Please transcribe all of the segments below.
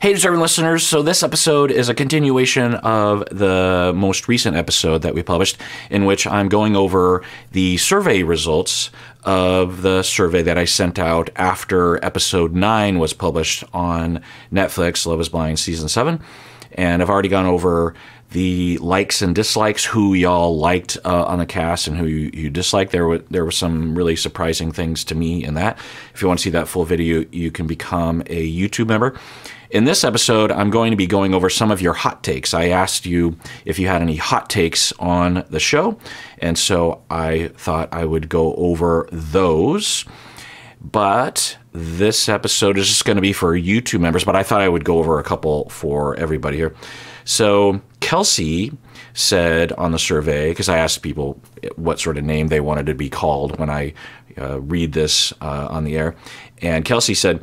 Hey, deserving listeners. So this episode is a continuation of the most recent episode that we published, in which I'm going over the survey results of the survey that I sent out after episode 9 was published on Netflix, Love is Blind Season 7. And I've already gone over the likes and dislikes, who y'all liked on the cast and who you disliked. There were some really surprising things to me in that. If you want to see that full video, you can become a YouTube member. In this episode, I'm going to be going over some of your hot takes. I asked you if you had any hot takes on the show, and so I thought I would go over those. But this episode is just going to be for YouTube members, but I thought I would go over a couple for everybody here. So Kelsey said on the survey, because I asked people what sort of name they wanted to be called when I read this on the air, and Kelsey said,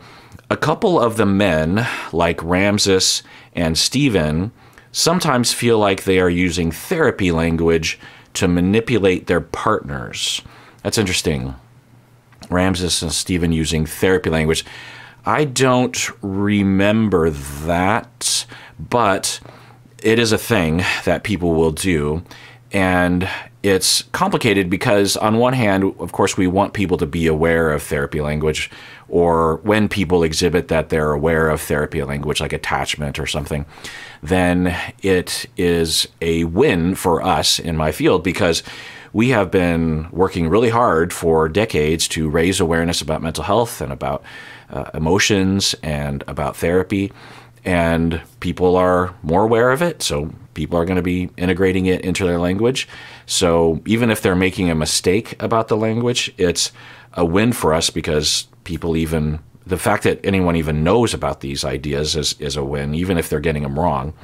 a couple of the men, like Ramses and Steven, sometimes feel like they are using therapy language to manipulate their partners. That's interesting. Ramses and Steven using therapy language. I don't remember that, but it is a thing that people will do. And it's complicated because on one hand, of course, we want people to be aware of therapy language, or when people exhibit that they're aware of therapy language, like attachment or something, then it is a win for us in my field, because we have been working really hard for decades to raise awareness about mental health and about emotions and about therapy. And people are more aware of it, so people are going to be integrating it into their language. So even if they're making a mistake about the language, it's a win for us, because people even, the fact that anyone even knows about these ideas is a win, even if they're getting them wrong.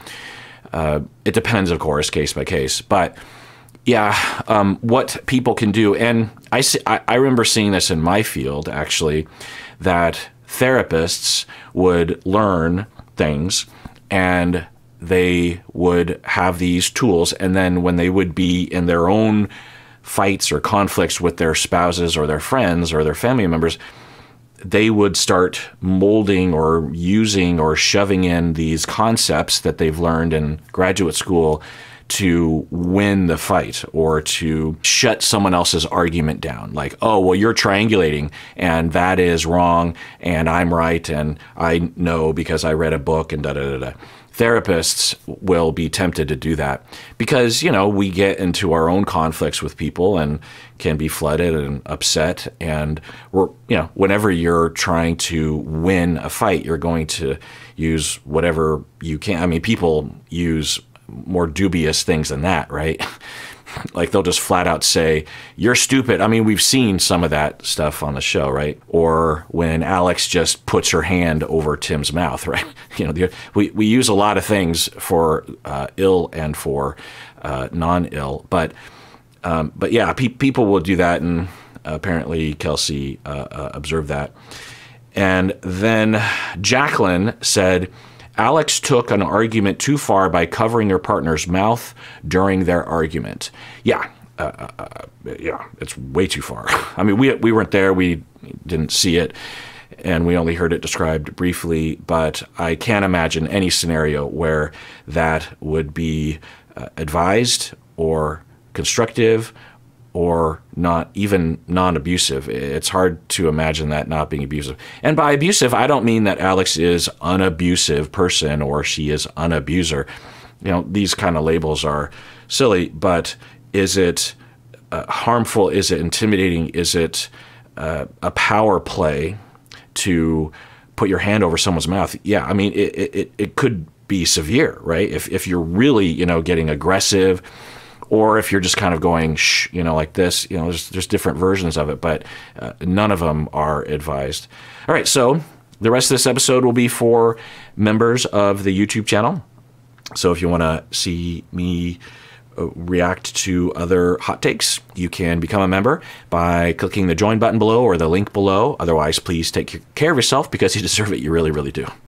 It depends, of course, case by case. But yeah, what people can do, and I remember seeing this in my field, actually, that therapists would learn things and they would have these tools, and then when they would be in their own fights or conflicts with their spouses or their friends or their family members, they would start molding or using or shoving in these concepts that they've learned in graduate school to win the fight or to shut someone else's argument down. Like, oh, well, you're triangulating and that is wrong and I'm right and I know because I read a book and da-da-da-da. Therapists will be tempted to do that because, you know, we get into our own conflicts with people and can be flooded and upset. And we're, you know, whenever you're trying to win a fight, you're going to use whatever you can. I mean, people use more dubious things than that, right? Like they'll just flat out say, you're stupid. I mean, we've seen some of that stuff on the show, right? Or when Alex just puts her hand over Tim's mouth, right? You know, we use a lot of things for ill and for non-ill, but yeah, people will do that, and apparently Kelsey observed that. And then Jacqueline said, Alex took an argument too far by covering her partner's mouth during their argument. Yeah, yeah, it's way too far. I mean, we weren't there, we didn't see it, and we only heard it described briefly, but I can't imagine any scenario where that would be advised or constructive or not, even non-abusive. It's hard to imagine that not being abusive. And by abusive, I don't mean that Alex is an abusive person or she is an abuser. You know, these kind of labels are silly, but is it harmful? Is it intimidating? Is it a power play to put your hand over someone's mouth? Yeah, I mean, it could be severe, right? If you're really, you know, getting aggressive, or if you're just kind of going, shh, you know, like this, you know, there's different versions of it, but none of them are advised. All right, so the rest of this episode will be for members of the YouTube channel. So if you want to see me react to other hot takes, you can become a member by clicking the join button below or the link below. Otherwise, please take care of yourself because you deserve it. You really, really do.